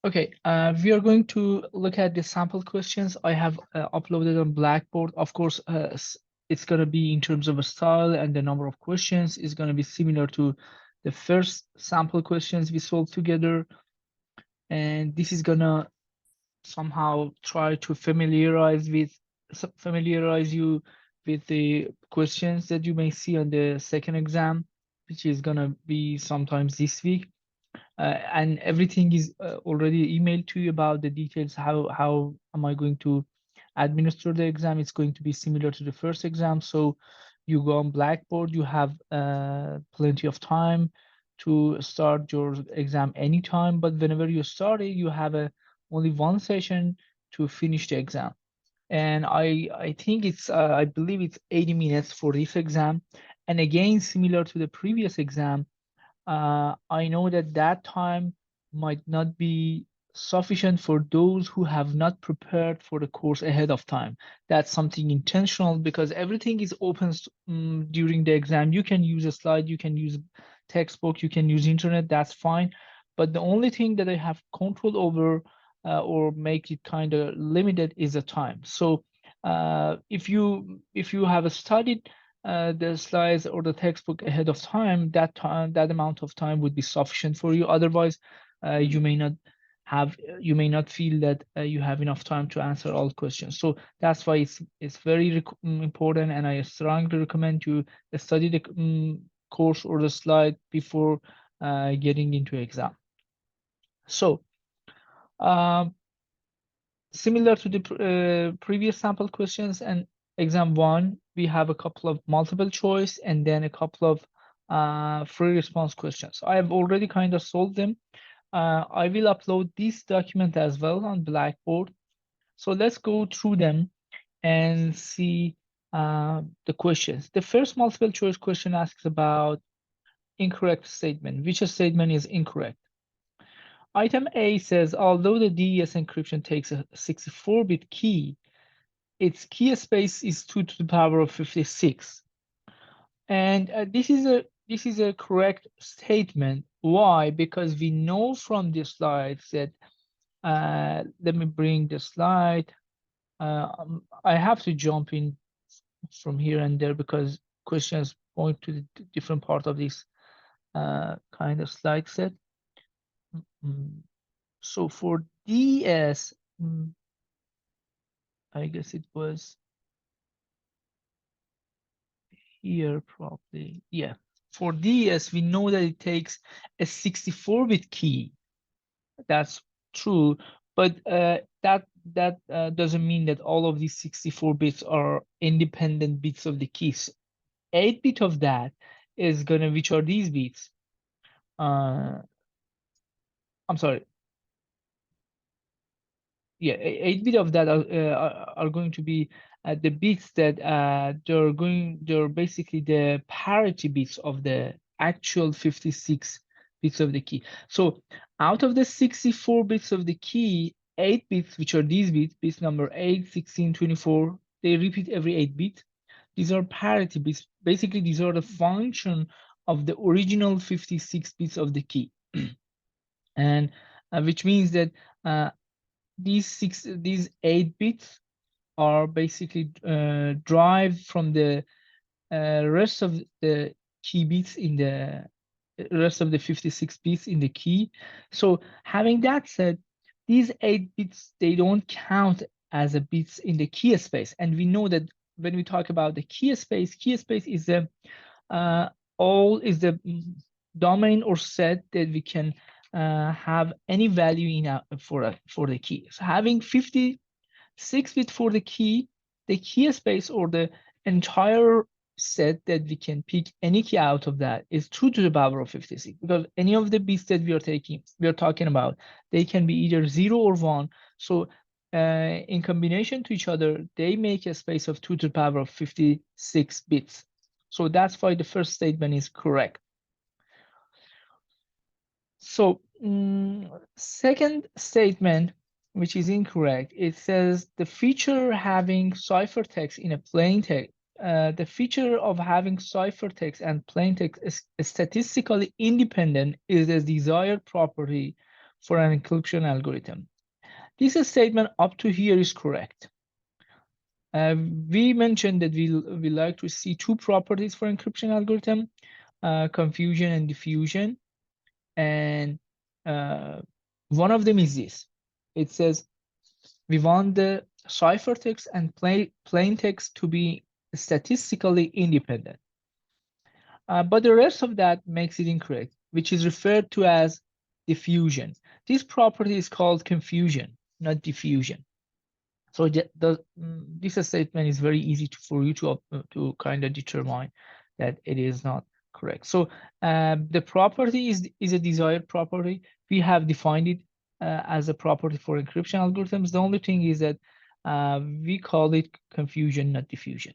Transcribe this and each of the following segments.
Okay, we are going to look at the sample questions I have uploaded on Blackboard. Of course, it's going to be in terms of a style, and the number of questions is going to be similar to the first sample questions we solved together. And this is going to somehow try to familiarize you with the questions that you may see on the second exam, which is going to be sometimes this week. And everything is already emailed to you about the details. How am I going to administer the exam? It's going to be similar to the first exam. So you go on Blackboard, you have plenty of time to start your exam anytime, but whenever you start it, you have only one session to finish the exam. And I think it's I believe it's 80 minutes for this exam. And again, similar to the previous exam, I know that that time might not be sufficient for those who have not prepared for the course ahead of time. That's something intentional because everything is open during the exam. You can use a slide, you can use textbook, you can use internet, that's fine. But the only thing that I have control over or make it kind of limited is the time. So if you have studied the slides or the textbook ahead of time, that amount of time would be sufficient for you. Otherwise, you may not you may not feel that you have enough time to answer all questions. So that's why it's very important, and I strongly recommend you study the course or the slide before getting into exam. So um, similar to the previous sample questions and exam one, we have a couple of multiple choice and then a couple of free response questions. I have already kind of solved them. I will upload this document as well on Blackboard. So let's go through them and see the questions. The first multiple choice question asks about incorrect statement. Which statement is incorrect? Item A says, although the DES encryption takes a 64-bit key, its key space is 2 to the power of 56. And this is a correct statement. Why? Because we know from the slides that let me bring the slide. I have to jump in from here and there because questions point to the different part of this kind of slide set. So for DS, I guess it was here probably. Yeah. For DS, we know that it takes a 64-bit key. That's true, but that doesn't mean that all of these 64 bits are independent bits of the keys. 8-bit of that is gonna, which are these bits? I'm sorry. Yeah, 8-bit of that are going to be the bits that they're basically the parity bits of the actual 56 bits of the key. So out of the 64 bits of the key, 8 bits, which are these bits, bits number 8, 16, 24, they repeat every 8 bit. These are parity bits. Basically, these are the function of the original 56 bits of the key. And which means that these 8 bits are basically derived from the rest of the key bits in the rest of the 56 bits in the key. So having that said, these 8 bits, they don't count as a bits in the key space. And we know that when we talk about the key space is the the domain or set that we can have any value in for the key. So having 56 bit for the key space or the entire set that we can pick any key out of that is 2 to the power of 56, because any of the bits that we are talking about, they can be either 0 or 1. So in combination to each other, they make a space of 2 to the power of 56 bits. So that's why the first statement is correct. So second statement, which is incorrect, it says the feature having ciphertext in a plain text, the feature of having ciphertext and plain text is statistically independent is a desired property for an encryption algorithm. This statement up to here is correct. We mentioned that we like to see two properties for encryption algorithm, confusion and diffusion. And one of them is this. It says we want the ciphertext and plain text to be statistically independent. But the rest of that makes it incorrect, which is referred to as diffusion. This property is called confusion, not diffusion. So this statement is very easy for you to kind of determine that it is not correct. So the property is a desired property. We have defined it as a property for encryption algorithms. The only thing is that we call it confusion, not diffusion.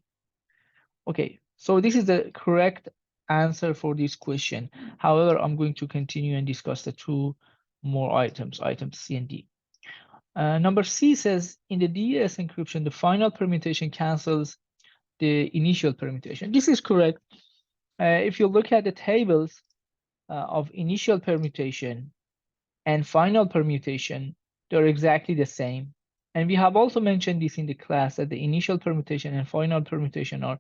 Okay, so this is the correct answer for this question. However, I'm going to continue and discuss the two more items C and D. Number C says in the DES encryption, the final permutation cancels the initial permutation. This is correct. If you look at the tables of initial permutation and final permutation, they're exactly the same. And we have also mentioned this in the class that the initial permutation and final permutation are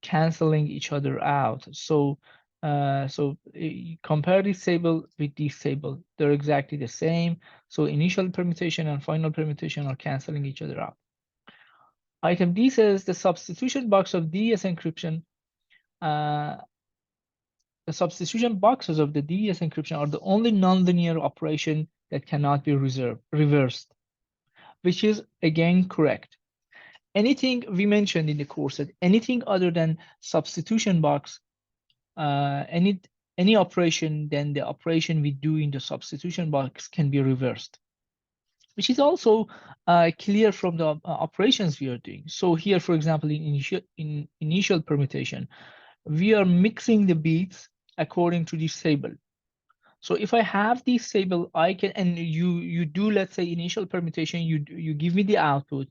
canceling each other out. So compare this table with this table. They're exactly the same. So initial permutation and final permutation are canceling each other out. Item D says the substitution box of DES encryption. The substitution boxes of the DES encryption are the only nonlinear operation that cannot be reversed, which is again correct. Anything we mentioned in the course, that anything other than substitution box, any operation than the operation we do in the substitution box can be reversed, which is also clear from the operations we are doing. So here, for example, in initial permutation, we are mixing the bits according to this table. So if I have this table, I can, and you do, let's say, initial permutation, you give me the output.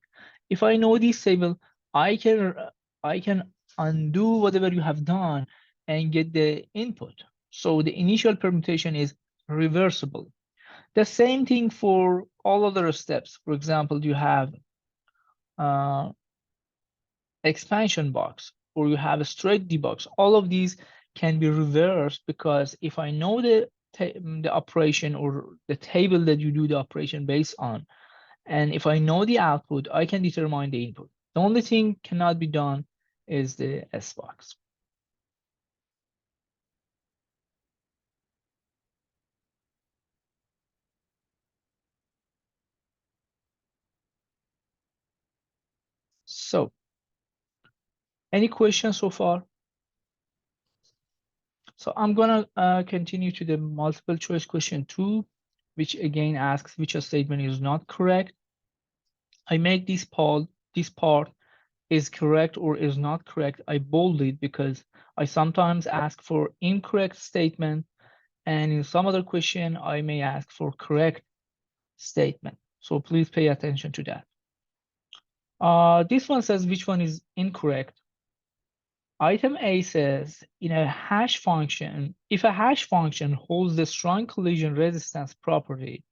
If I know this table, I can undo whatever you have done and get the input. So the initial permutation is reversible. The same thing for all other steps. For example, you have expansion box, or you have a straight debox. All of these can be reversed because if I know the operation or the table that you do the operation based on, and if I know the output, I can determine the input. The only thing cannot be done is the S box. So, any questions so far? So I'm gonna continue to the multiple choice question 2, which again asks which statement is not correct. I make this part is correct or is not correct. I bold it because I sometimes ask for incorrect statement, and in some other question, I may ask for correct statement. So please pay attention to that. This one says which one is incorrect. Item A says in a hash function, if a hash function holds the strong collision resistance property,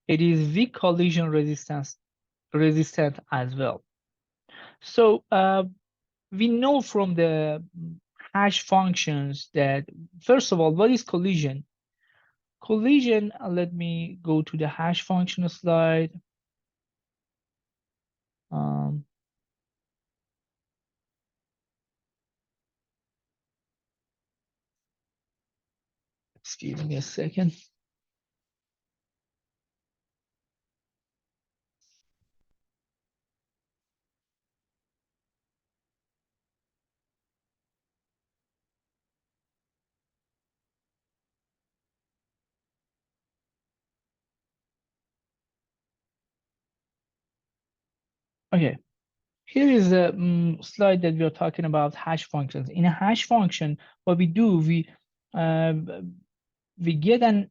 it is weak collision resistant as well. So we know from the hash functions that, first of all, what is collision? Collision, let me go to the hash function slide. Excuse me a second. Okay, here is a slide that we are talking about hash functions. In a hash function, what we do, we get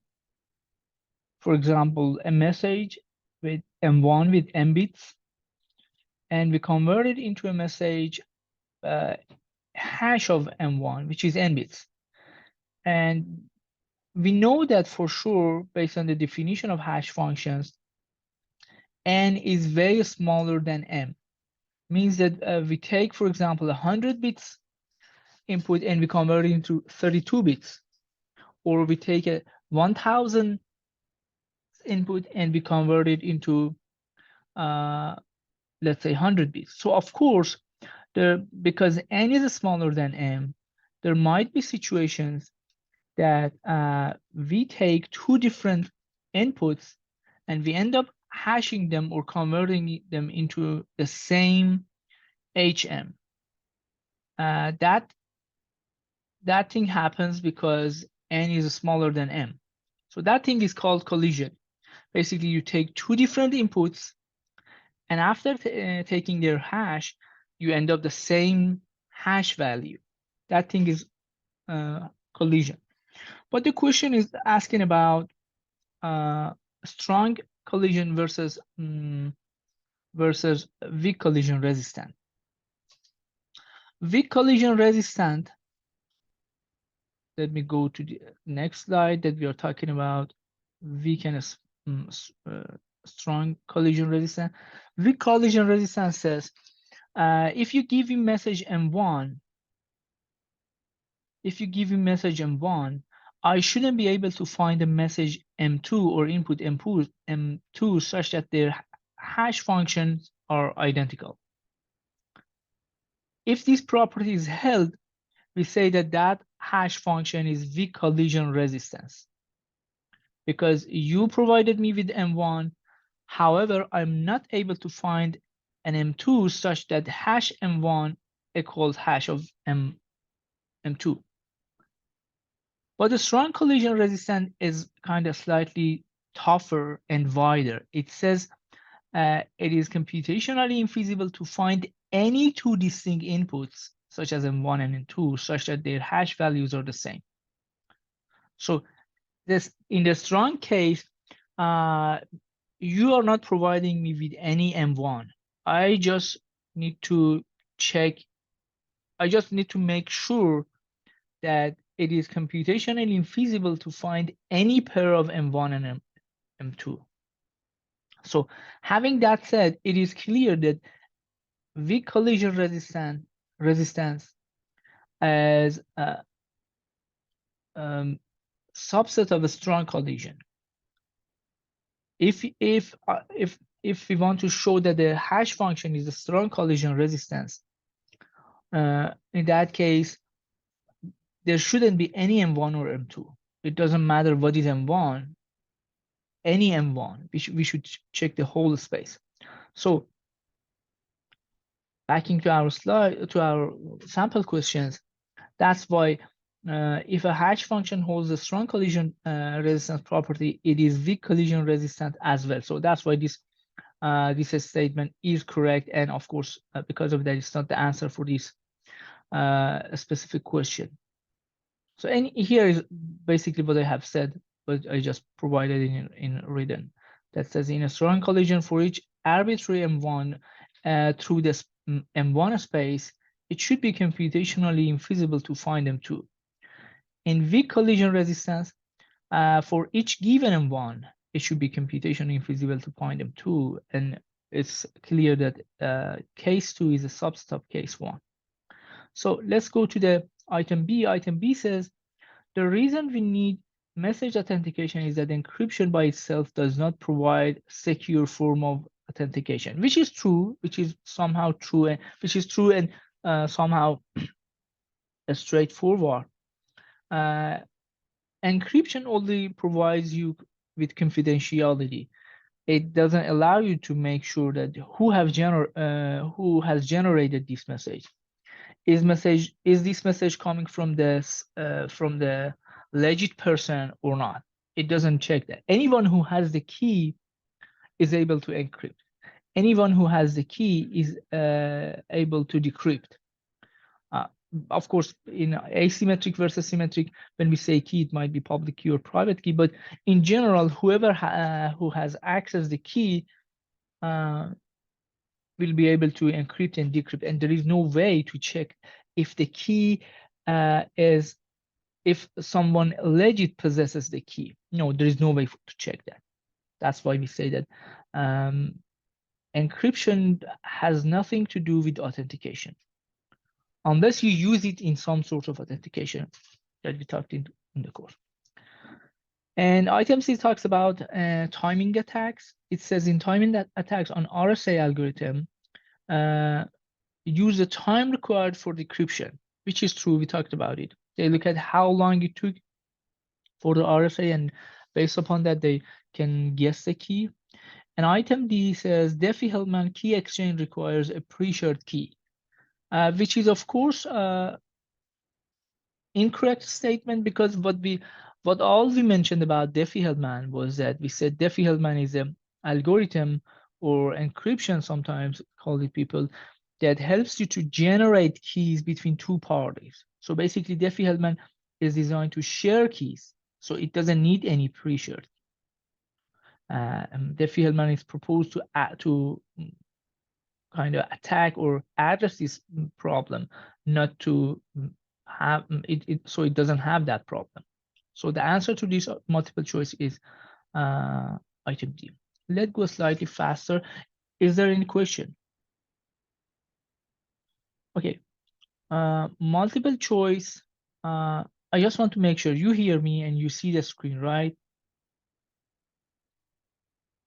for example, a message with M1 with M bits, and we convert it into a message hash of M1, which is N bits. And we know that for sure, based on the definition of hash functions, n is very smaller than m. Means that we take, for example, 100 bits input and we convert it into 32 bits. Or we take a 1000 input and we convert it into, let's say, 100 bits. So of course, because n is smaller than m, there might be situations that we take two different inputs and we end up hashing them or converting them into the same HM. That thing happens because n is smaller than m. So that thing is called collision. Basically, you take two different inputs, and after taking their hash, you end up the same hash value. That thing is collision. But the question is asking about strong collision versus weak collision resistant. Weak collision resistant, let me go to the next slide that we are talking about. Weak and strong collision resistant. Weak collision resistance says, if you give me message M1, I shouldn't be able to find a message M2 or input M2 such that their hash functions are identical. If this property is held, we say that that hash function is weak collision resistance. Because you provided me with M1, however, I'm not able to find an M2 such that hash M1 equals hash of M2. But the strong collision resistance is kind of slightly tougher and wider. It says it is computationally infeasible to find any two distinct inputs, such as M1 and M2, such that their hash values are the same. So this, in the strong case, you are not providing me with any M1. I just need to check, I just need to make sure that it is computationally infeasible to find any pair of M1 and M2. So having that said, it is clear that weak collision resistance as a subset of a strong collision. If we want to show that the hash function is a strong collision resistance, in that case, there shouldn't be any M1 or M2. It doesn't matter what is M1, any M1. We should check the whole space. So backing to our slide, to our sample questions, that's why if a hash function holds a strong collision resistance property, it is weak collision resistant as well. So that's why this statement is correct. And of course, because of that, it's not the answer for this specific question. So and here is basically what I have said, but I just provided in written. That says in a strong collision for each arbitrary M1 through this M1 space, it should be computationally infeasible to find M2. In weak collision resistance, for each given M1, it should be computationally infeasible to find M2. And it's clear that case 2 is a subset of case 1. So let's go to the item B. Item B says, the reason we need message authentication is that encryption by itself does not provide secure form of authentication, which is true, which is somehow true, and somehow straightforward. Encryption only provides you with confidentiality. It doesn't allow you to make sure that who has generated this message. Is this message coming from the legit person or not? It doesn't check that. Anyone who has the key is able to encrypt. Anyone who has the key is able to decrypt. Of course, in asymmetric versus symmetric, when we say key, it might be public key or private key. But in general, whoever who has access the key will be able to encrypt and decrypt, and there is no way to check if the key is if someone legit possesses the key. No, there is no way to check that. That's why we say that encryption has nothing to do with authentication, unless you use it in some sort of authentication that we talked in the course. And item C talks about timing attacks. It says in timing attacks on RSA algorithm, use the time required for decryption, which is true. We talked about it. They look at how long it took for the RSA, and based upon that, they can guess the key. And item D says Diffie-Hellman key exchange requires a pre-shared key, which is of course incorrect statement, because what all we mentioned about Diffie-Hellman was that we said Diffie-Hellman is an algorithm or encryption, sometimes call it people, that helps you to generate keys between two parties. So basically Diffie-Hellman is designed to share keys, so it doesn't need any pre-shared. Diffie-Hellman is proposed to kind of attack or address this problem, not to have it so it doesn't have that problem. So the answer to this multiple choice is item D. Let's go slightly faster. Is there any question? Okay, multiple choice. I just want to make sure you hear me and you see the screen, right?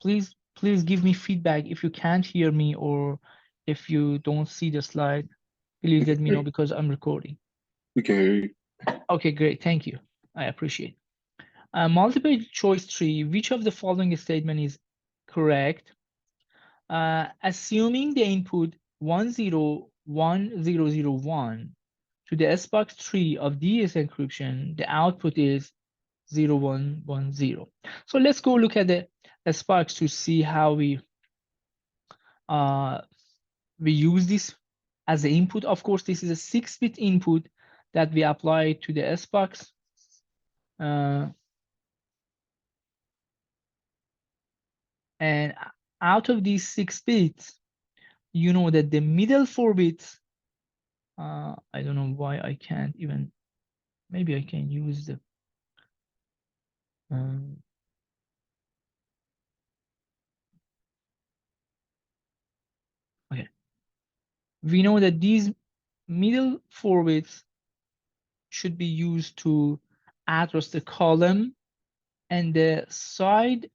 Please give me feedback if you can't hear me or if you don't see the slide. Please let me know because I'm recording. We can hear you. Okay, great. Thank you. I appreciate it. Multiple choice 3, which of the following statement is correct? Assuming the input 101001 to the SBox 3 of DS encryption, the output is 0110. So let's go look at the SBox to see how we use this as the input. Of course, this is a 6-bit input that we apply to the SBox. And out of these 6 bits, you know that the middle 4 bits, I don't know why I can't even, maybe I can use the, okay. We know that these middle 4 bits should be used to address the column, and the side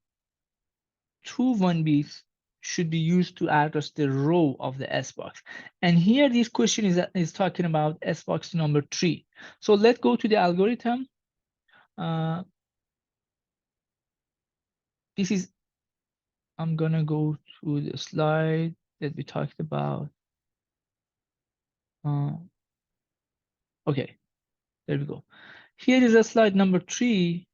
2 1 bits should be used to address the row of the SBox. And here this question is talking about SBox number 3. So let's go to the algorithm. This is, I'm gonna go to the slide that we talked about. Okay, there we go. Here is a slide number 3.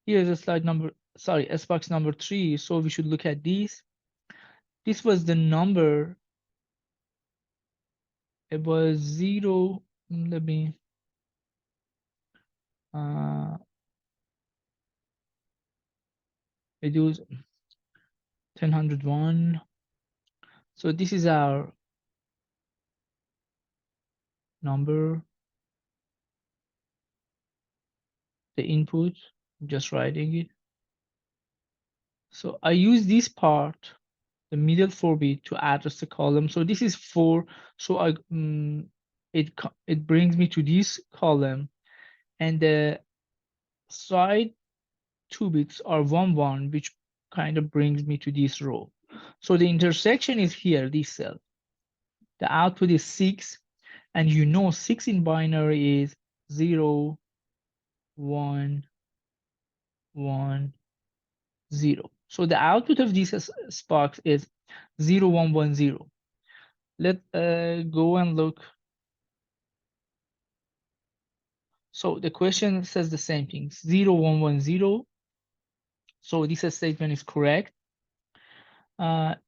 Here is a slide number, sorry, SBox number 3. So we should look at these. This was the number. It was 0. Let me. It was 1001. So this is our number, the input, just writing it. So I use this part, the middle 4 bit, to address the column. So this is 4. So it brings me to this column, and the side 2 bits are 1 1, which kind of brings me to this row. So the intersection is here, this cell. The output is 6, and you know 6 in binary is 0 1 1 0. So the output of this SBox is 0 1 1 0. Let's go and look. So the question says the same thing, 0 1 1 0. So this statement is correct.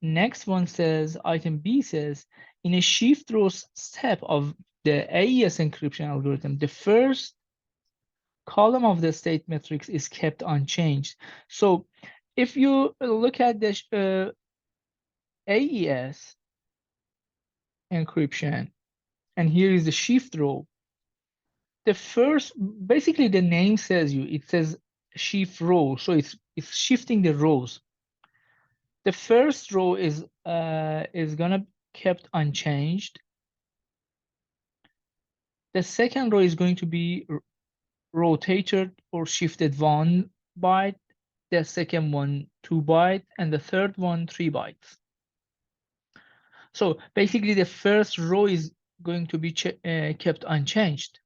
Next one says, item B says, in a shift row step of the AES encryption algorithm, the first column of the state matrix is kept unchanged. So if you look at the AES encryption, and here is the shift row, The first, basically the name says it says shift row, so it's shifting the rows. The first row is gonna kept unchanged. The second row is going to be rotated or shifted 1 byte, the second one 2 byte, and the third one 3 bytes. So basically the first row is going to be kept unchanged.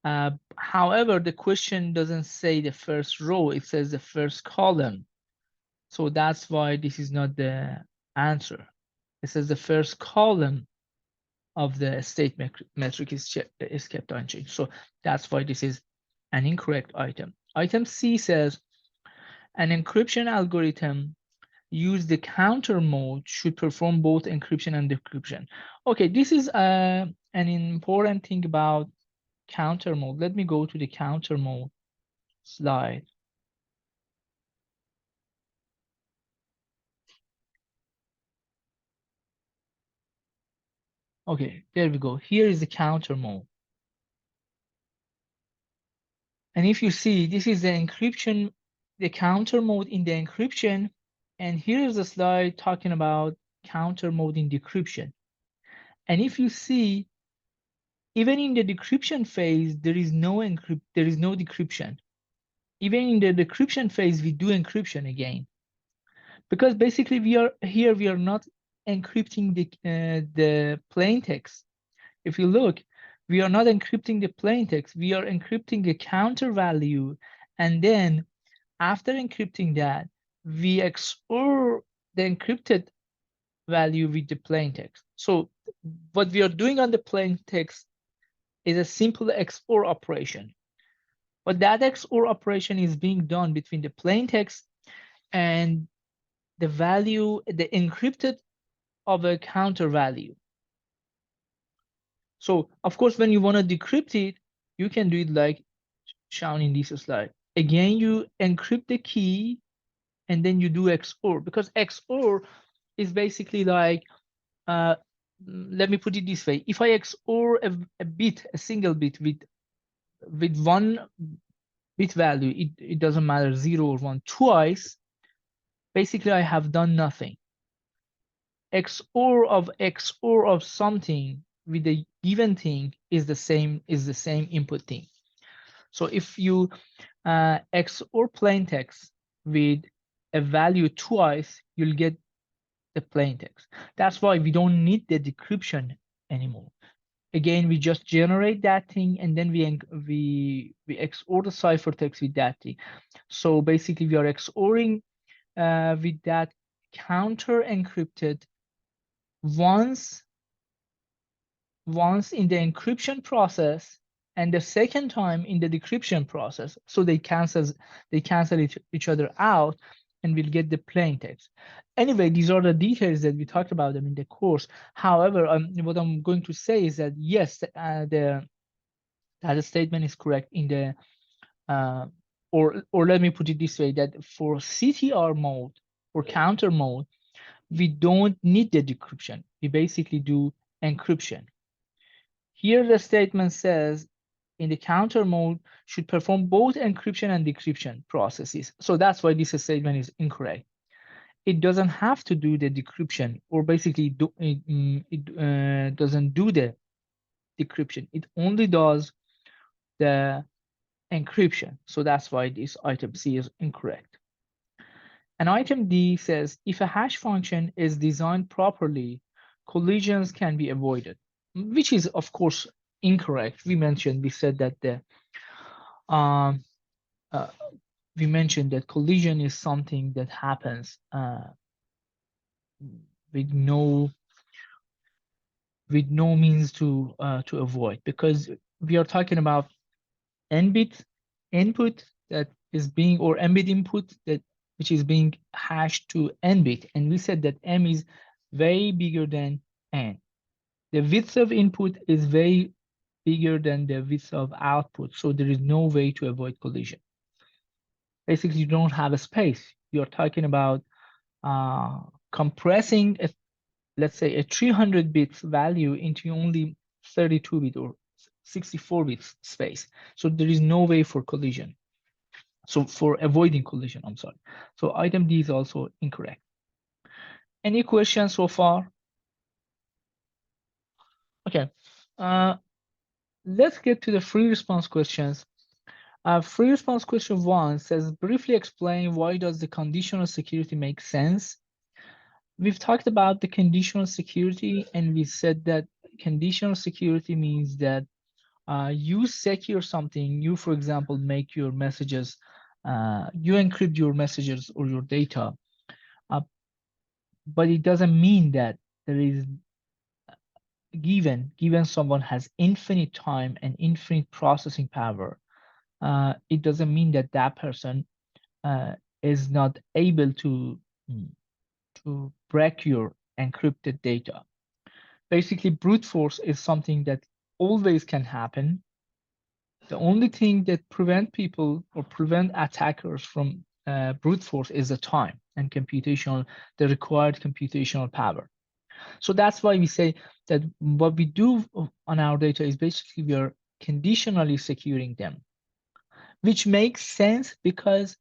However, the question doesn't say the first row, it says the first column. So that's why this is not the answer. It says the first column of the state metric is kept unchanged. So that's why this is an incorrect item. Item C says an encryption algorithm use the counter mode should perform both encryption and decryption. Okay, this is an important thing about counter mode. Let me go to the counter mode slide. Okay, there we go. Here is the counter mode. And if you see, this is the encryption, the counter mode in the encryption. And here is a slide talking about counter mode in decryption. And if you see, even in the decryption phase, there is no decryption. Even in the decryption phase, we do encryption again. Because basically we are not encrypting the plain text. If you look, we are not encrypting the plain text. We are encrypting a counter value. And then after encrypting that, we XOR the encrypted value with the plain text. So what we are doing on the plain text is a simple XOR operation. But that XOR operation is being done between the plain text and the value, the encrypted of a counter value. So of course, when you want to decrypt it, you can do it like shown in this slide. Again, you encrypt the key and then you do XOR, because XOR is basically like, let me put it this way. If I XOR a bit, a single bit with one bit value, it doesn't matter 0 or 1, twice, basically I have done nothing. XOR of something with a given thing is the same input thing. So if you XOR plain text with a value twice, you'll get the plain text. That's why we don't need the decryption anymore. Again, we just generate that thing and then we XOR the ciphertext with that thing. So basically we are XORing with that counter encrypted once in the encryption process and the second time in the decryption process. So they cancel each other out and we'll get the plain text. Anyway, these are the details that we talked about them in the course. However, what I'm going to say is that yes, that statement is correct in the or let me put it this way, that for CTR mode or counter mode, we don't need the decryption. We basically do encryption. Here the statement says in the counter mode should perform both encryption and decryption processes. So that's why this statement is incorrect. It doesn't have to do the decryption, or basically it doesn't do the decryption. It only does the encryption. So that's why this item C is incorrect. And item D says, if a hash function is designed properly, collisions can be avoided, which is, of course, incorrect. We said that we mentioned that collision is something that happens with no means to avoid, because we are talking about n-bit input that is being, or n-bit input that which is being hashed to n-bit, and we said that m is way bigger than n. The width of input is way bigger than the width of output, so there is no way to avoid collision. Basically, you don't have a space. You're talking about compressing let's say a 300 bits value into only 32 bit or 64-bit space. So there is no way for collision. So for avoiding collision, I'm sorry. So item D is also incorrect. Any questions so far? Okay. Let's get to the free response questions. Free response question 1 says, briefly explain why does the conditional security make sense? We've talked about the conditional security, and we said that conditional security means that you secure something. You, for example, make your messages, you encrypt your messages or your data, but it doesn't mean that there is given someone has infinite time and infinite processing power. It doesn't mean that that person is not able to break your encrypted data. Basically, brute force is something that always can happen. The only thing that prevent people or prevent attackers from brute force is the time and the required computational power. So that's why we say that what we do on our data is basically we are conditionally securing them, which makes sense because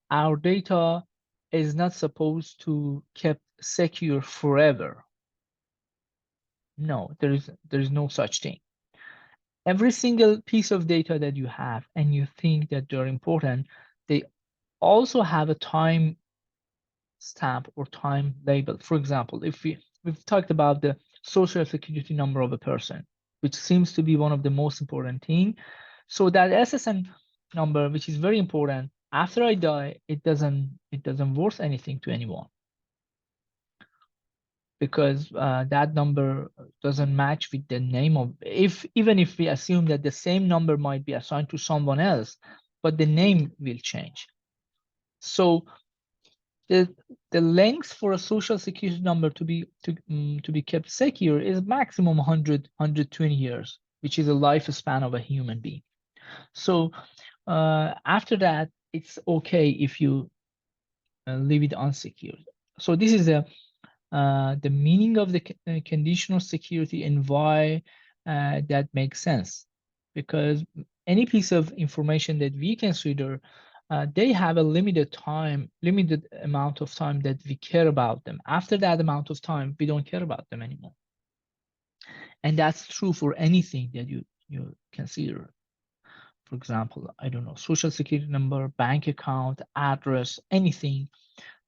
our data is not supposed to kept secure forever. No, there is no such thing. Every single piece of data that you have and you think that they're important, they also have a time stamp or time label. For example, if we've talked about the social security number of a person, which seems to be one of the most important thing. So that SSN number, which is very important, after I die, it doesn't worth anything to anyone, because that number doesn't match with the name of, even if we assume that the same number might be assigned to someone else, but the name will change. So the length for a social security number to be kept secure is maximum 120 years, which is a lifespan of a human being. So after that, it's okay if you leave it unsecured. So this is the meaning of the conditional security and why that makes sense. Because any piece of information that we consider, they have a limited amount of time that we care about them. After that amount of time, we don't care about them anymore. And that's true for anything that you consider. For example, I don't know, social security number, bank account, address, anything.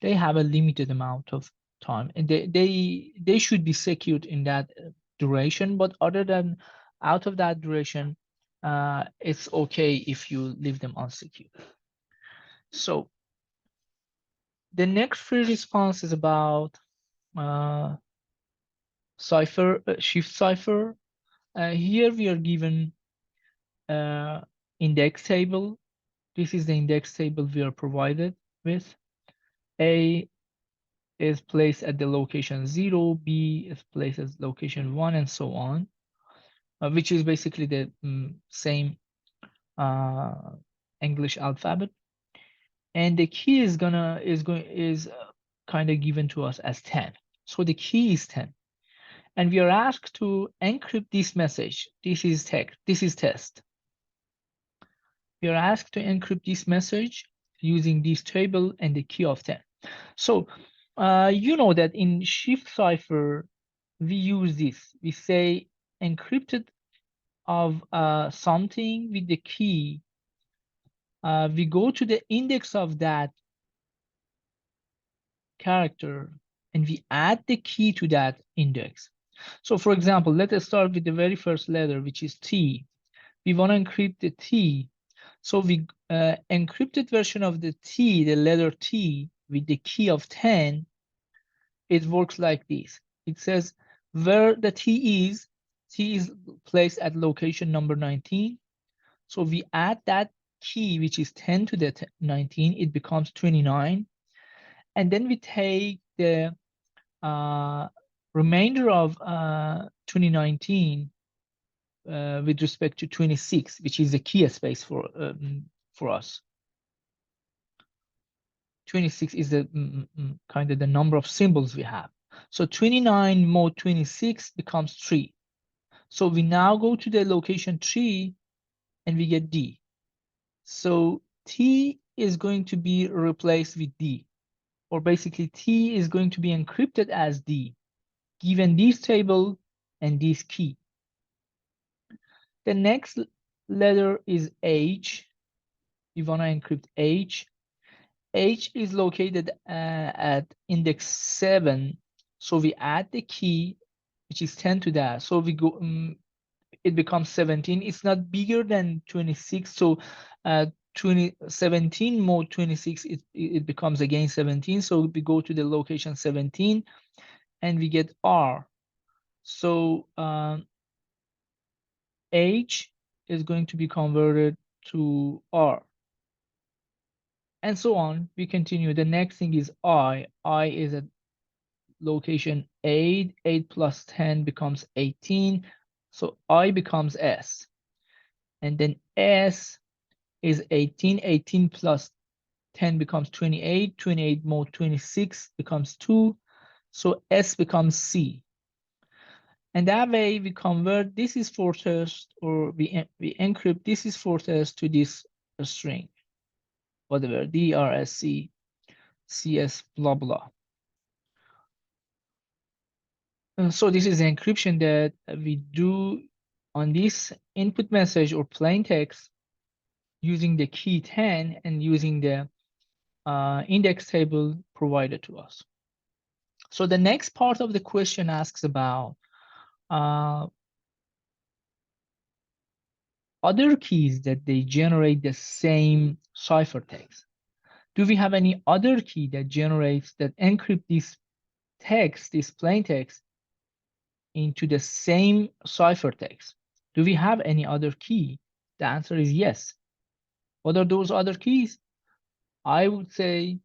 They have a limited amount of time, and they should be secured in that duration. But other than out of that duration, it's okay if you leave them unsecured. So the next free response is about cipher, shift cipher. Here we are given index table. This is the index table we are provided with. A is placed at the location 0, B is placed at location 1, and so on, which is basically the same English alphabet. And the key is kind of given to us as 10. So the key is 10. And we are asked to encrypt this message. This is text. This is test. We are asked to encrypt this message using this table and the key of 10. So you know that in shift cipher, we use this. We say encrypted of something with the key. We go to the index of that character and we add the key to that index. So for example, let us start with the very first letter, which is T. We want to encrypt the T. So we encrypted version of the T, the letter T, with the key of 10. It works like this. It says where the T is placed at location number 19. So we add that key, which is 10 to the 19, it becomes 29. And then we take the remainder of 2019 with respect to 26, which is the key space for us. 26 is the kind of the number of symbols we have. So 29 mod 26 becomes 3. So we now go to the location 3 and we get D. So T is going to be replaced with D, or basically T is going to be encrypted as D, given this table and this key. The next letter is H. We want to encrypt H. H is located at index 7. So we add the key, which is 10 to that. So we go, it becomes 17. It's not bigger than 26. So 17 more 26, it becomes again 17. So we go to the location 17 and we get R. So H is going to be converted to R. And so on. We continue. The next thing is I. I is at location 8. 8 plus 10 becomes 18. So I becomes S. And then S is 18. 18 plus 10 becomes 28. 28 more 26 becomes 2. So S becomes C. And that way we convert this is for test, or we encrypt this is for test to this string, whatever, DRSC, CS, blah, blah. So this is the encryption that we do on this input message or plain text using the key 10 and using the index table provided to us. So the next part of the question asks about other keys that they generate the same ciphertext. Do we have any other key that generates, that encrypt this text, this plain text, into the same ciphertext? Do we have any other key? The answer is yes. What are those other keys? I would say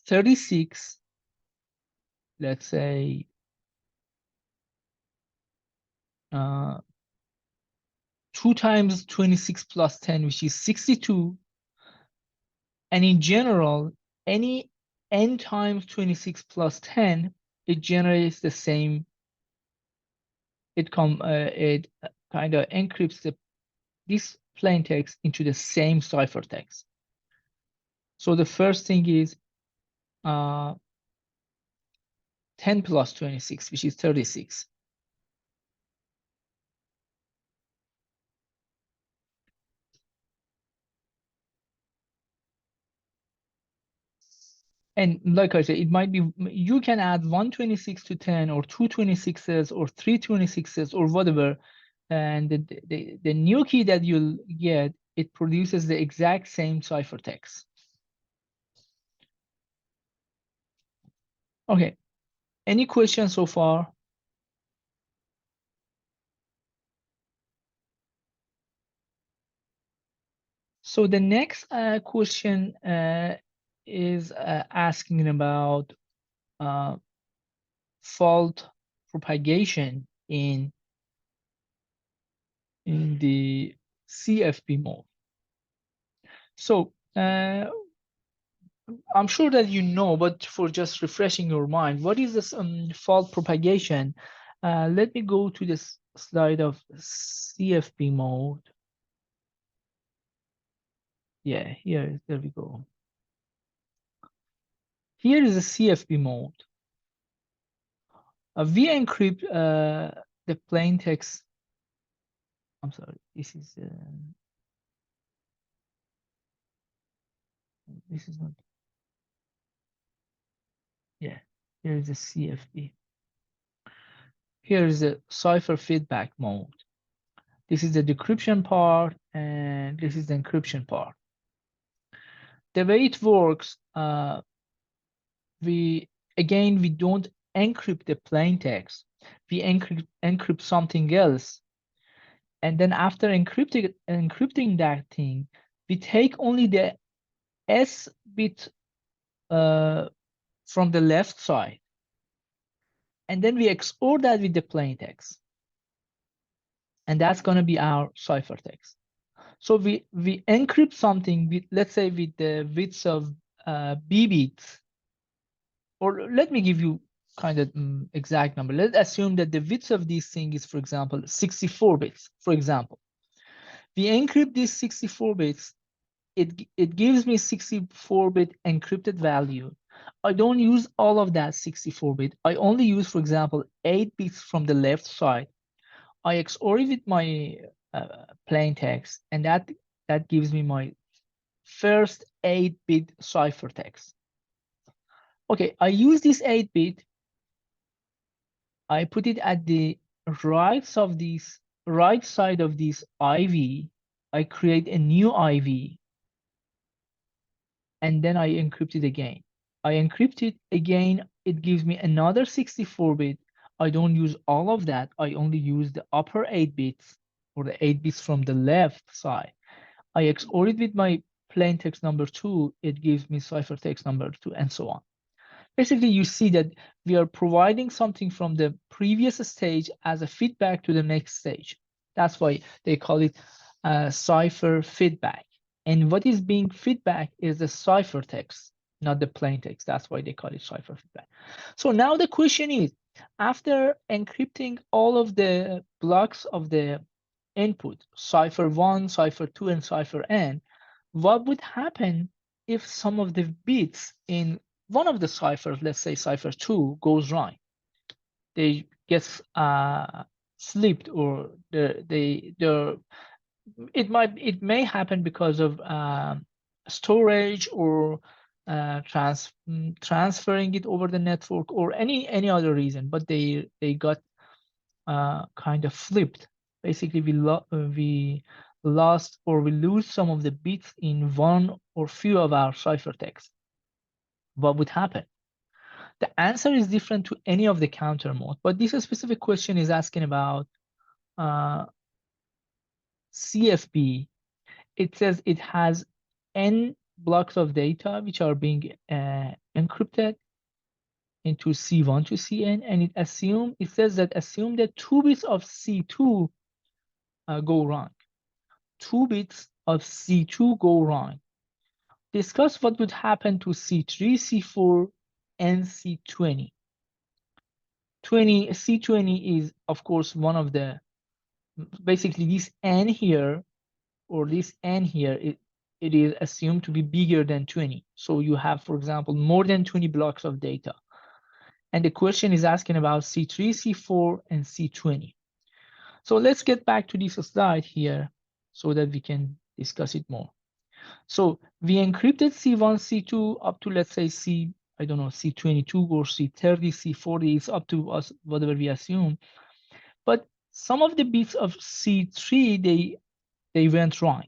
36, let's say 2 times 26 plus 10, which is 62. And in general, any n times 26 plus 10, it generates the same. It kind of encrypts this plain text into the same ciphertext. So the first thing is 10 plus 26, which is 36. And like I said, it might be, you can add 126 to 10 or 226s or 326s or whatever. And the new key that you'll get, it produces the exact same ciphertext. Okay, any questions so far? So the next question is asking about fault propagation in the CFP mode. So I'm sure that you know, but for just refreshing your mind, what is this fault propagation? Let me go to this slide of CFP mode. Yeah, there we go. Here is the CFP mode. We encrypt the plain text. I'm sorry, this is not. Yeah, here is the CFP. Here is the cipher feedback mode. This is the decryption part, and this is the encryption part. The way it works, we don't encrypt the plain text. We encrypt something else, and then after encrypting that thing, we take only the S bit from the left side, and then we XOR that with the plain text, and that's going to be our ciphertext. So we encrypt something with, let's say, with the width of B bits, or let me give you kind of exact number. Let's assume that the width of this thing is, for example, 64 bits. For example, we encrypt these 64 bits. It gives me 64-bit encrypted value. I don't use all of that 64-bit. I only use, for example, 8 bits from the left side. I XOR it with my plain text, and that gives me my first 8-bit ciphertext. Okay, I use this 8-bit. I put it at the right side of this IV. I create a new IV, and then I encrypt it again. I encrypt it again. It gives me another 64-bit. I don't use all of that. I only use the upper 8 bits, or the 8 bits from the left side. I XOR it with my plain text number 2. It gives me ciphertext number 2, and so on. Basically, you see that we are providing something from the previous stage as a feedback to the next stage. That's why they call it cipher feedback. And what is being feedback is the ciphertext, not the plain text. That's why they call it cipher feedback. So now the question is, after encrypting all of the blocks of the input, cipher 1, cipher 2, and cipher n, what would happen if some of the bits in one of the ciphers, let's say cipher 2, goes wrong? They get slipped, or it may happen because of storage, or transferring it over the network, or any other reason, but they got kind of flipped. Basically, we lost, or we lose some of the bits in one or few of our ciphertext. What would happen? The answer is different to any of the counter mode, but this specific question is asking about CFB. It says it has n blocks of data which are being encrypted into C1 to Cn, and it says that assume that 2 bits of C2 go wrong. 2 bits of C2 go wrong. Discuss what would happen to C3, C4, and C20. C20 is, of course, one of the, basically this n here, or this n here, it is assumed to be bigger than 20. So you have, for example, more than 20 blocks of data. And the question is asking about C3, C4, and C20. So let's get back to this slide here so that we can discuss it more. So we encrypted C1, C2 up to, let's say, C22 or C30, C40. It's up to us, whatever we assume. But some of the bits of C3, they went wrong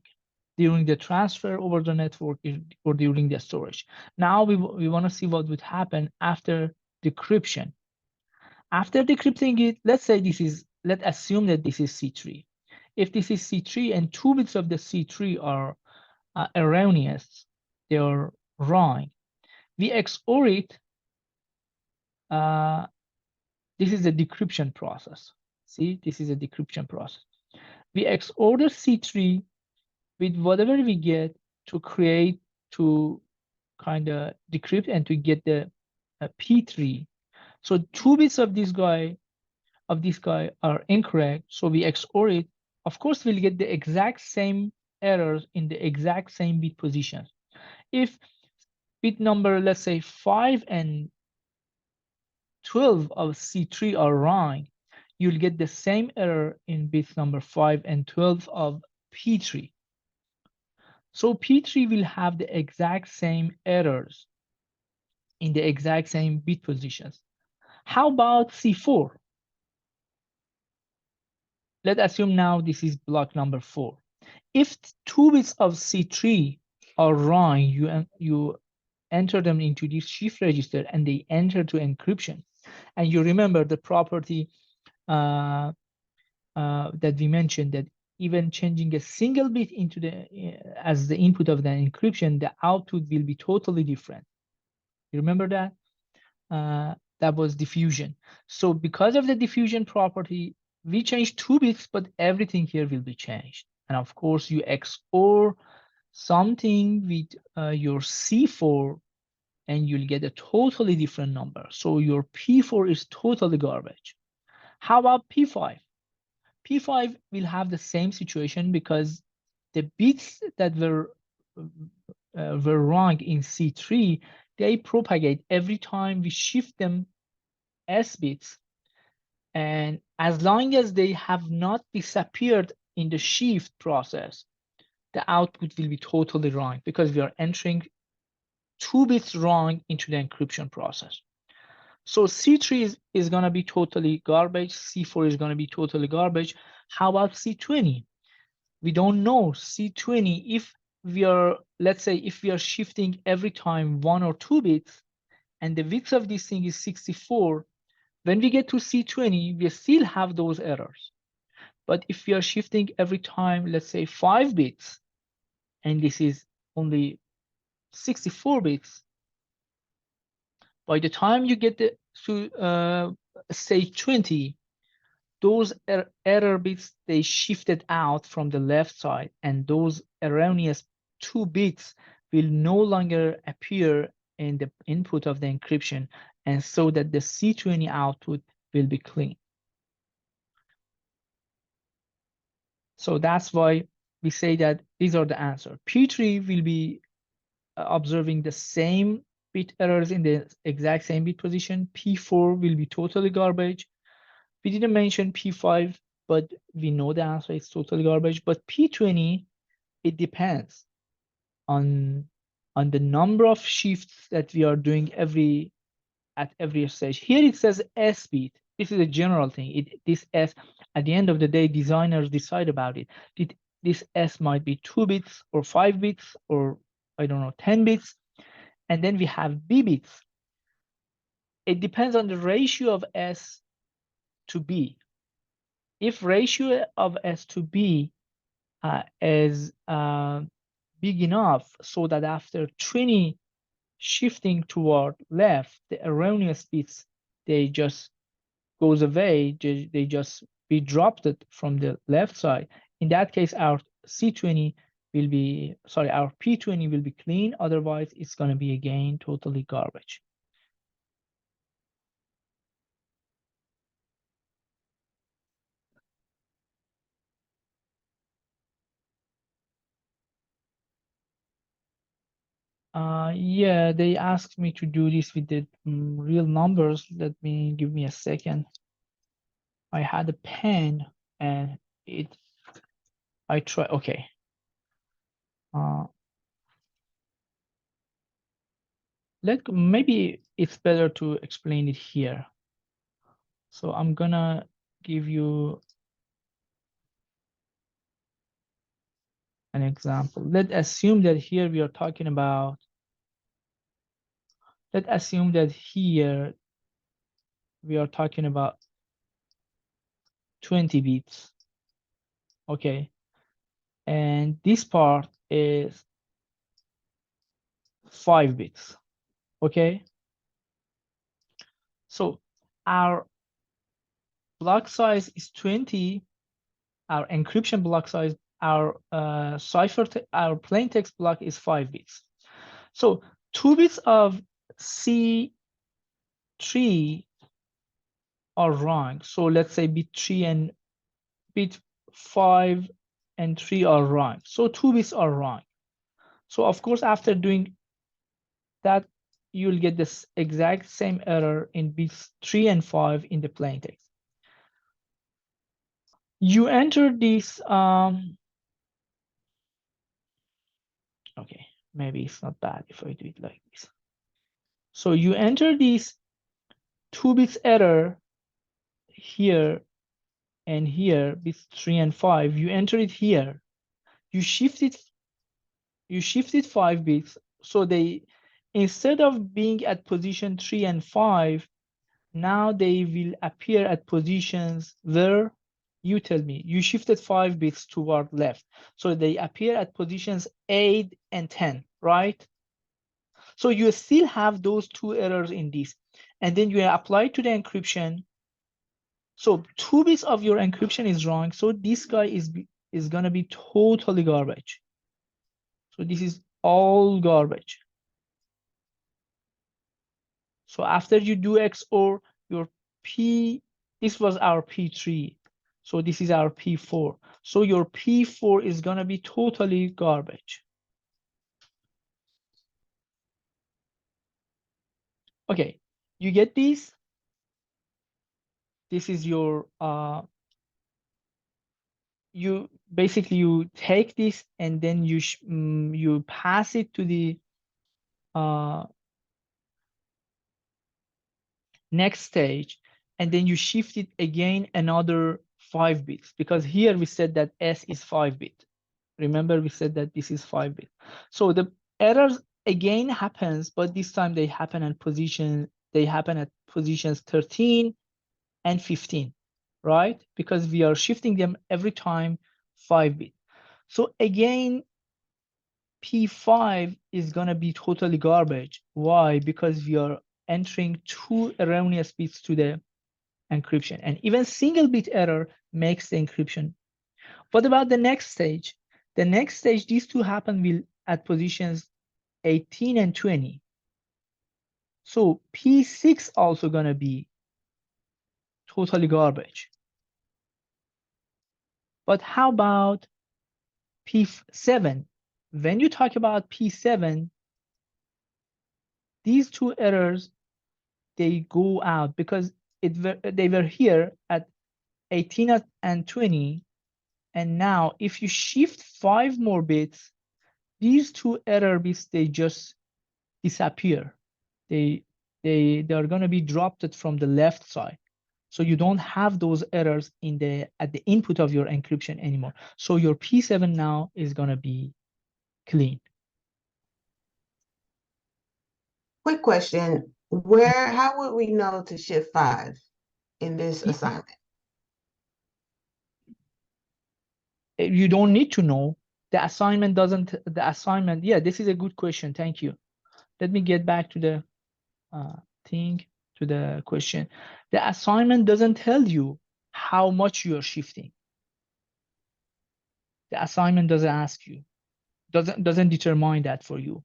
during the transfer over the network, or during the storage. Now we want to see what would happen after decryption. After decrypting it, let's assume that this is C3. If this is C3 and 2 bits of the C3 are erroneous, they are wrong, we XOR it. This is the decryption process. See, this is a decryption process. We XOR the C3 with whatever we get to kind of decrypt and to get the P3. So 2 bits of this guy are incorrect. So we XOR it. Of course, we'll get the exact same errors in the exact same bit positions. If bit number, let's say 5 and 12 of C3 are wrong, you'll get the same error in bits number 5 and 12 of P3. So P3 will have the exact same errors in the exact same bit positions. How about C4? Let's assume now this is block number 4. If 2 bits of C3 are wrong, you enter them into this shift register and they enter to encryption. And you remember the property that we mentioned, that even changing a single bit into as the input of the encryption, the output will be totally different. You remember that? That was diffusion. So because of the diffusion property, we changed 2 bits, but everything here will be changed. And of course, you XOR something with your C4 and you'll get a totally different number. So your P4 is totally garbage. How about P5? P5 will have the same situation because the bits that were wrong in C3, they propagate every time we shift them S bits. And as long as they have not disappeared in the shift process, the output will be totally wrong because we are entering 2 bits wrong into the encryption process. So C3 is going to be totally garbage. C4 is going to be totally garbage. How about C20? We don't know C20 if we are, let's say, if we are shifting every time 1 or 2 bits and the width of this thing is 64, when we get to C20, we still have those errors. But if we are shifting every time, let's say 5 bits, and this is only 64 bits, by the time you get to stage 20, those error bits, they shifted out from the left side, and those erroneous 2 bits will no longer appear in the input of the encryption, and so that the C20 output will be clean. So that's why we say that these are the answer. P3 will be observing the same bit errors in the exact same bit position. P4 will be totally garbage. We didn't mention P5, but we know the answer is totally garbage. But P20, it depends on the number of shifts that we are doing at every stage. Here it says S bit. This is a general thing. This S, at the end of the day, designers decide about it. This S might be 2 bits or 5 bits or I don't know, 10 bits. And then we have B bits. It depends on the ratio of S to B. If ratio of S to B is big enough so that after 20 shifting toward left, the erroneous bits, they just goes away, they just be dropped from the left side. In that case, our C20 will be, sorry, our P20 will be clean. Otherwise, it's going to be again totally garbage. Yeah, they asked me to do this with the real numbers. Give me a second. I had a pen and I try, okay. Maybe it's better to explain it here. So I'm gonna give you an example. Let's assume that here we are talking about, let's assume that here we are talking about 20 bits, okay? And this part is 5 bits, okay? So our block size is 20, our encryption block size, our our plain text block is 5 bits. So 2 bits of C3 are wrong. So let's say bit 3 and bit 5 and 3 are wrong. So 2 bits are wrong. So of course, after doing that, you'll get this exact same error in bits 3 and 5 in the plain text. You enter this, okay, maybe it's not bad if I do it like this. So you enter this 2 bits error here and here, bits 3 and 5, you enter it here. You shift it 5 bits, so they, instead of being at position 3 and 5, now they will appear at positions where, you tell me, you shifted 5 bits toward left, so they appear at positions 8 and 10, right? So you still have those 2 errors in this, and then you apply to the encryption. So 2 bits of your encryption is wrong, so this guy is gonna be totally garbage. So this is all garbage. So after you do XOR, your P, this was our P3. So this is our P4. So your P4 is going to be totally garbage. Okay, you get this? This is your, you basically, you take this and then you pass it to the next stage, and then you shift it again another 5 bits, because here we said that S is 5 bit. Remember, we said that this is 5 bit. So the errors again happens, but this time they happen at positions 13 and 15, right? Because we are shifting them every time 5 bit. So again, P5 is going to be totally garbage. Why? Because we are entering 2 erroneous bits to the encryption, and even single bit error makes the encryption. What about the next stage? The next stage, these two happen will at positions 18 and 20. So P6 also going to be totally garbage. But how about P7? When you talk about P7, these two errors, they go out because they were here at 18 and 20. And now if you shift 5 more bits, these two error bits, they just disappear. They're going to be dropped from the left side. So you don't have those errors at the input of your encryption anymore. So your P7 now is going to be clean. Quick question. How would we know to shift 5 in this assignment? You don't need to know. The assignment, yeah, this is a good question. Thank you. Let me get back to the to the question. The assignment doesn't tell you how much you're shifting. The assignment doesn't ask you, doesn't determine that for you.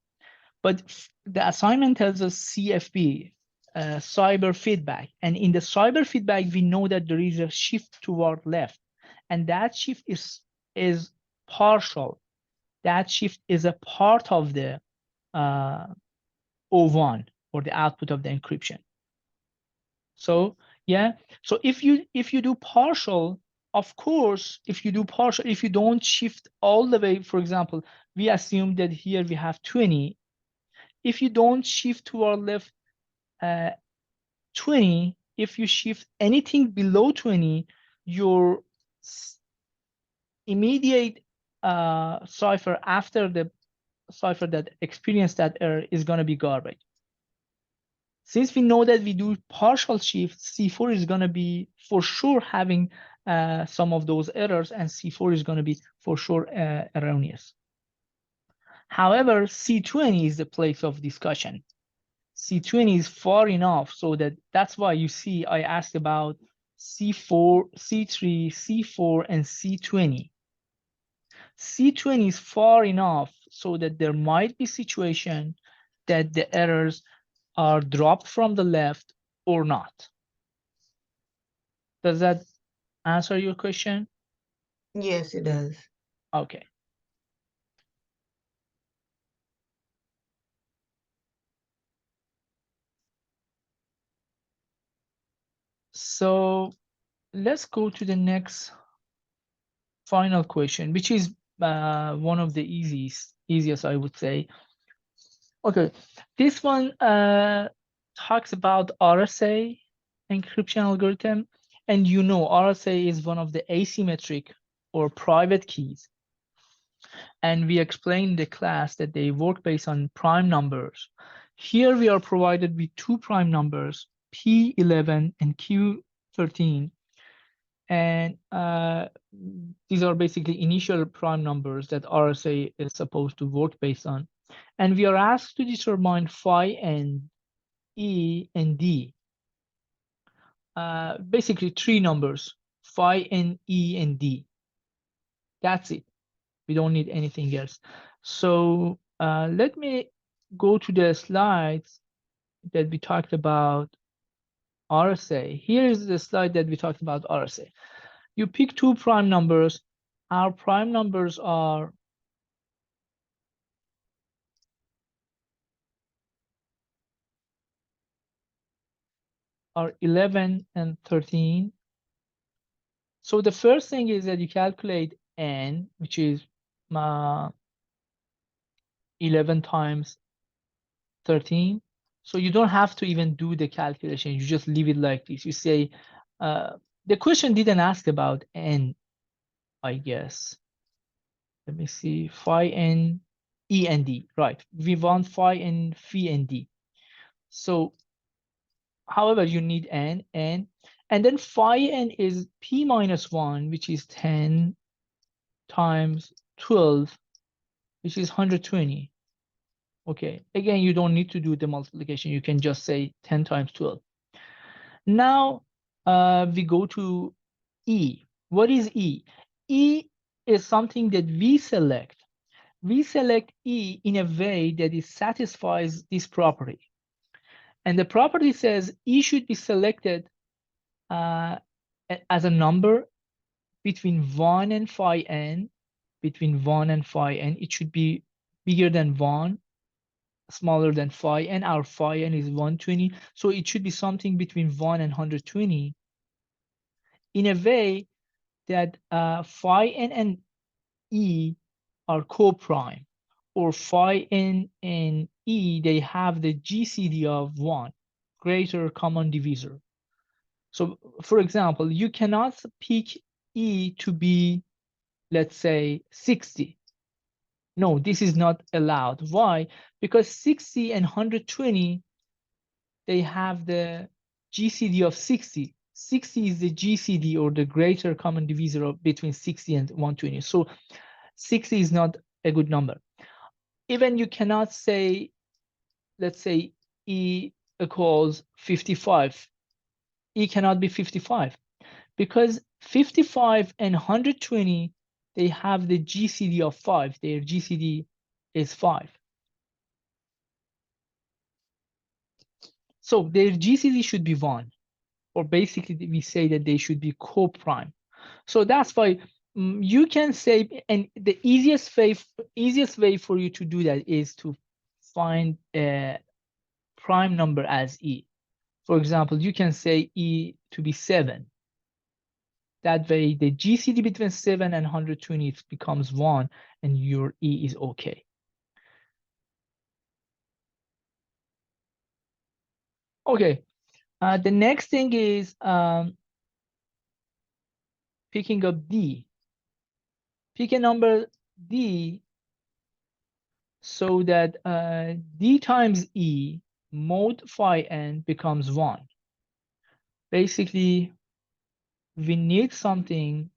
But the assignment tells us CFB, cyber feedback. And in the cyber feedback, we know that there is a shift toward left. And that shift is partial. That shift is a part of the O1, or the output of the encryption. So yeah, so if you do partial, of course, if you don't shift all the way, for example, we assume that here we have 20. If you don't shift toward left 20, if you shift anything below 20, your immediate cipher after the cipher that experienced that error is going to be garbage. Since we know that we do partial shift, C4 is going to be for sure having some of those errors, and C4 is going to be for sure erroneous. However, C20 is the place of discussion. C20 is far enough so that's why you see I asked about C4, C3, C4, and C20. C20 is far enough so that there might be situation that the errors are dropped from the left or not. Does that answer your question? Yes, it does. Okay. So let's go to the next final question, which is one of the easiest, I would say. Okay, this one talks about RSA encryption algorithm, and you know RSA is one of the asymmetric or private keys, and we explained in the class that they work based on prime numbers. Here we are provided with 2 prime numbers, P11 and Q13, and these are basically initial prime numbers that RSA is supposed to work based on. And we are asked to determine phi and E and D. Basically 3 numbers, phi and E and D. That's it. We don't need anything else. So let me go to the slides that we talked about RSA. Here is the slide that we talked about RSA. You pick two prime numbers. Our prime numbers are 11 and 13. So the first thing is that you calculate n, which is 11 times 13. So you don't have to even do the calculation. You just leave it like this. You say, the question didn't ask about n, I guess. Let me see, phi n, e and d, right? We want phi n, phi and d. So, however, you need n, and then phi n is p minus 1, which is 10 times 12, which is 120. Okay, again, you don't need to do the multiplication. You can just say 10 times 12. Now, we go to E. What is E? E is something that we select. We select E in a way that it satisfies this property. And the property says E should be selected as a number between 1 and phi n, between 1 and phi n. It should be bigger than 1, smaller than phi n. Our phi n is 120. So it should be something between 1 and 120 in a way that phi n and e are co-prime, or phi n and e, they have the GCD of 1, greater common divisor. So for example, you cannot pick e to be, let's say, 60. No, this is not allowed. Why? Because 60 and 120, they have the GCD of 60. 60 is the GCD, or the greater common divisor of between 60 and 120. So 60 is not a good number. Even you cannot say, let's say, E equals 55. E cannot be 55 because 55 and 120, they have the GCD of 5. Their GCD is 5. So their GCD should be 1. Or basically, we say that they should be co-prime. So that's why you can say, and the easiest way for you to do that is to find a prime number as E. For example, you can say E to be 7. That way, the GCD between 7 and 120 becomes 1, and your E is okay. Okay, the next thing is picking up D. Pick a number D so that D times E mod phi n becomes 1. Basically, we need something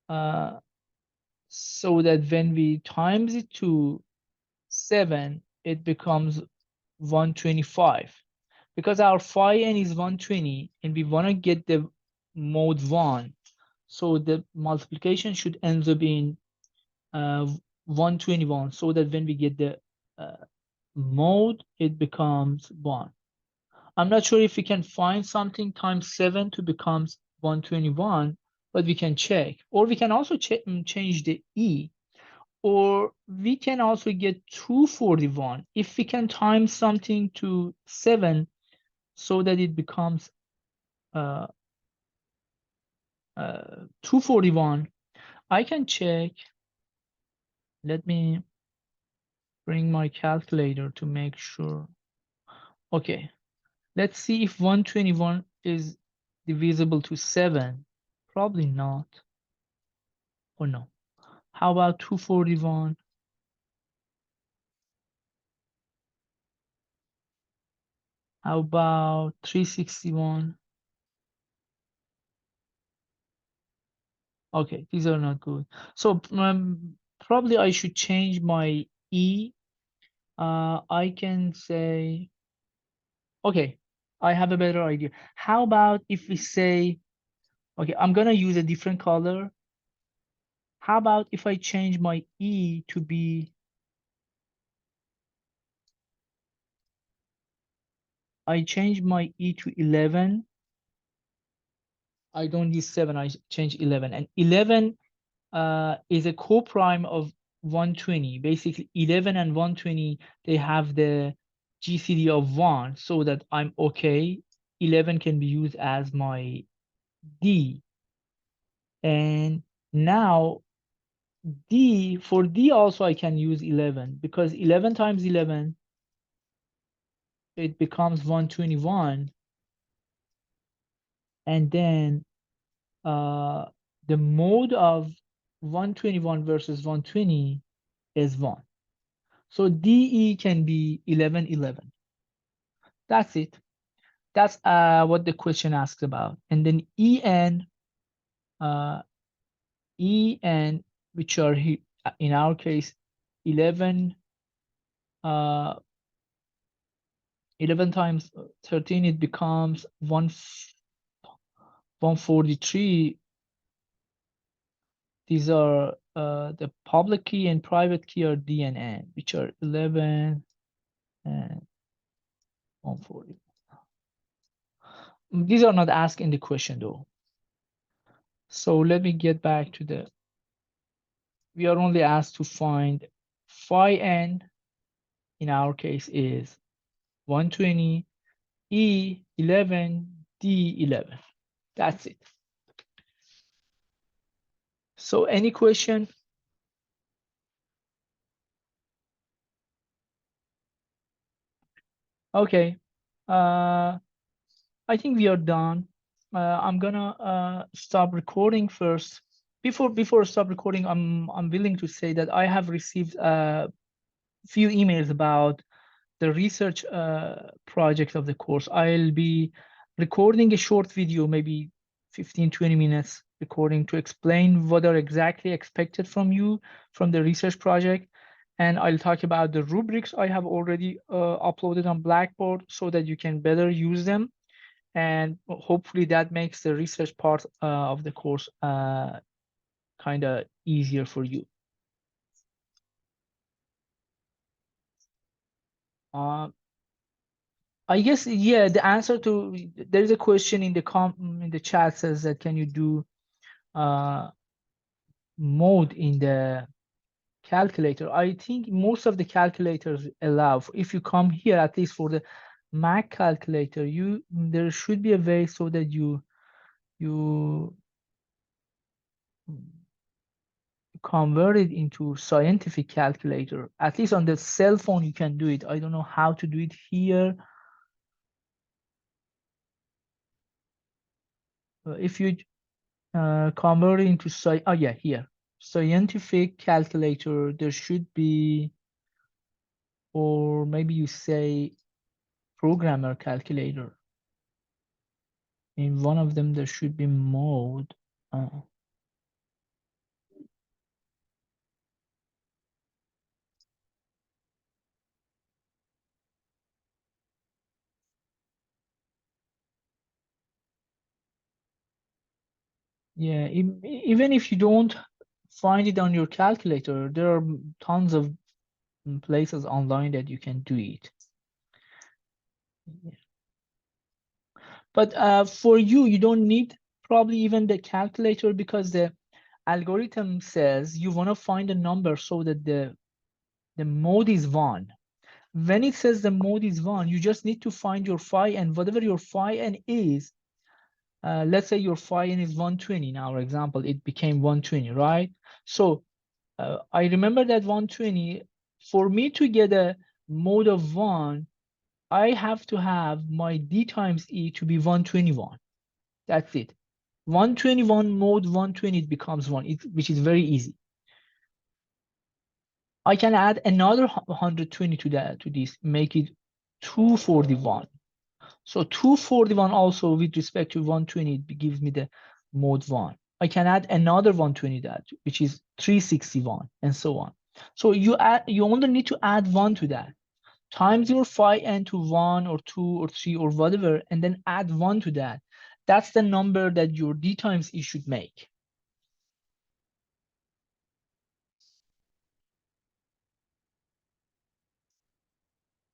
so that when we times it to 7, it becomes 125. Because our phi n is 120, and we want to get the mode 1, so the multiplication should end up being 121, so that when we get the mode, it becomes 1. I'm not sure if we can find something times 7 to becomes 121, but we can check. Or we can also change the E. Or we can also get 241 if we can times something to 7 so that it becomes 241. I can check. Let me bring my calculator to make sure. Okay, let's see if 121 is divisible to 7. Probably not. Or no. How about 241? How about 361? Okay, these are not good. So probably I should change my E. I can say, okay, I have a better idea. How about if we say, okay, I'm gonna use a different color. How about if I change my E to be I change my E to 11. I don't use 7, I change 11. And 11 is a co-prime of 120. Basically, 11 and 120, they have the GCD of 1, so that I'm okay. 11 can be used as my D. And now for D also I can use 11, because 11 times 11, it becomes 121. And then the mode of 121 versus 120 is 1. So DE can be 11, 11. That's it. That's what the question asks about. And then EN, which are in our case 11, 11 times 13, it becomes 143. These are the public key and private key are D and N, which are 11 and 140. These are not asked in the question though. So let me get back to we are only asked to find phi n, in our case is 120, E 11, D 11. That's it. So any question? Okay. I think we are done. I'm gonna stop recording first. Before I stop recording, I'm willing to say that I have received a few emails about the research project of the course. I'll be recording a short video, maybe 15-20 minutes recording, to explain what are exactly expected from you from the research project. And I'll talk about the rubrics I have already uploaded on Blackboard so that you can better use them. And hopefully that makes the research part of the course kind of easier for you. I guess, yeah, the answer to, there's a question in the chat says that can you do mode in the calculator? I think most of the calculators allow, if you come here, at least for the Mac calculator, there should be a way so that you convert it into scientific calculator. At least on the cell phone you can do it. I don't know how to do it here. If you convert it into here, scientific calculator, there should be, or maybe you say programmer calculator. In one of them there should be mode. Yeah, even if you don't find it on your calculator, there are tons of places online that you can do it. Yeah. But for you don't need probably even the calculator, because the algorithm says you want to find a number so that the mode is 1. When it says the mode is 1, you just need to find your phi, and whatever your phi n is, let's say your phi n is 120 in our example, it became 120, right? So I remember that 120, for me to get a mode of 1, I have to have my D times E to be 121. That's it. 121 mode 120, it becomes 1, which is very easy. I can add another 120 to this, make it 241. So 241 also with respect to 120, it gives me the mode 1. I can add another 120 that, which is 361, and so on. So you only need to add 1 to that, times your phi n to 1 or 2 or 3 or whatever, and then add 1 to that. That's the number that your D times E should make.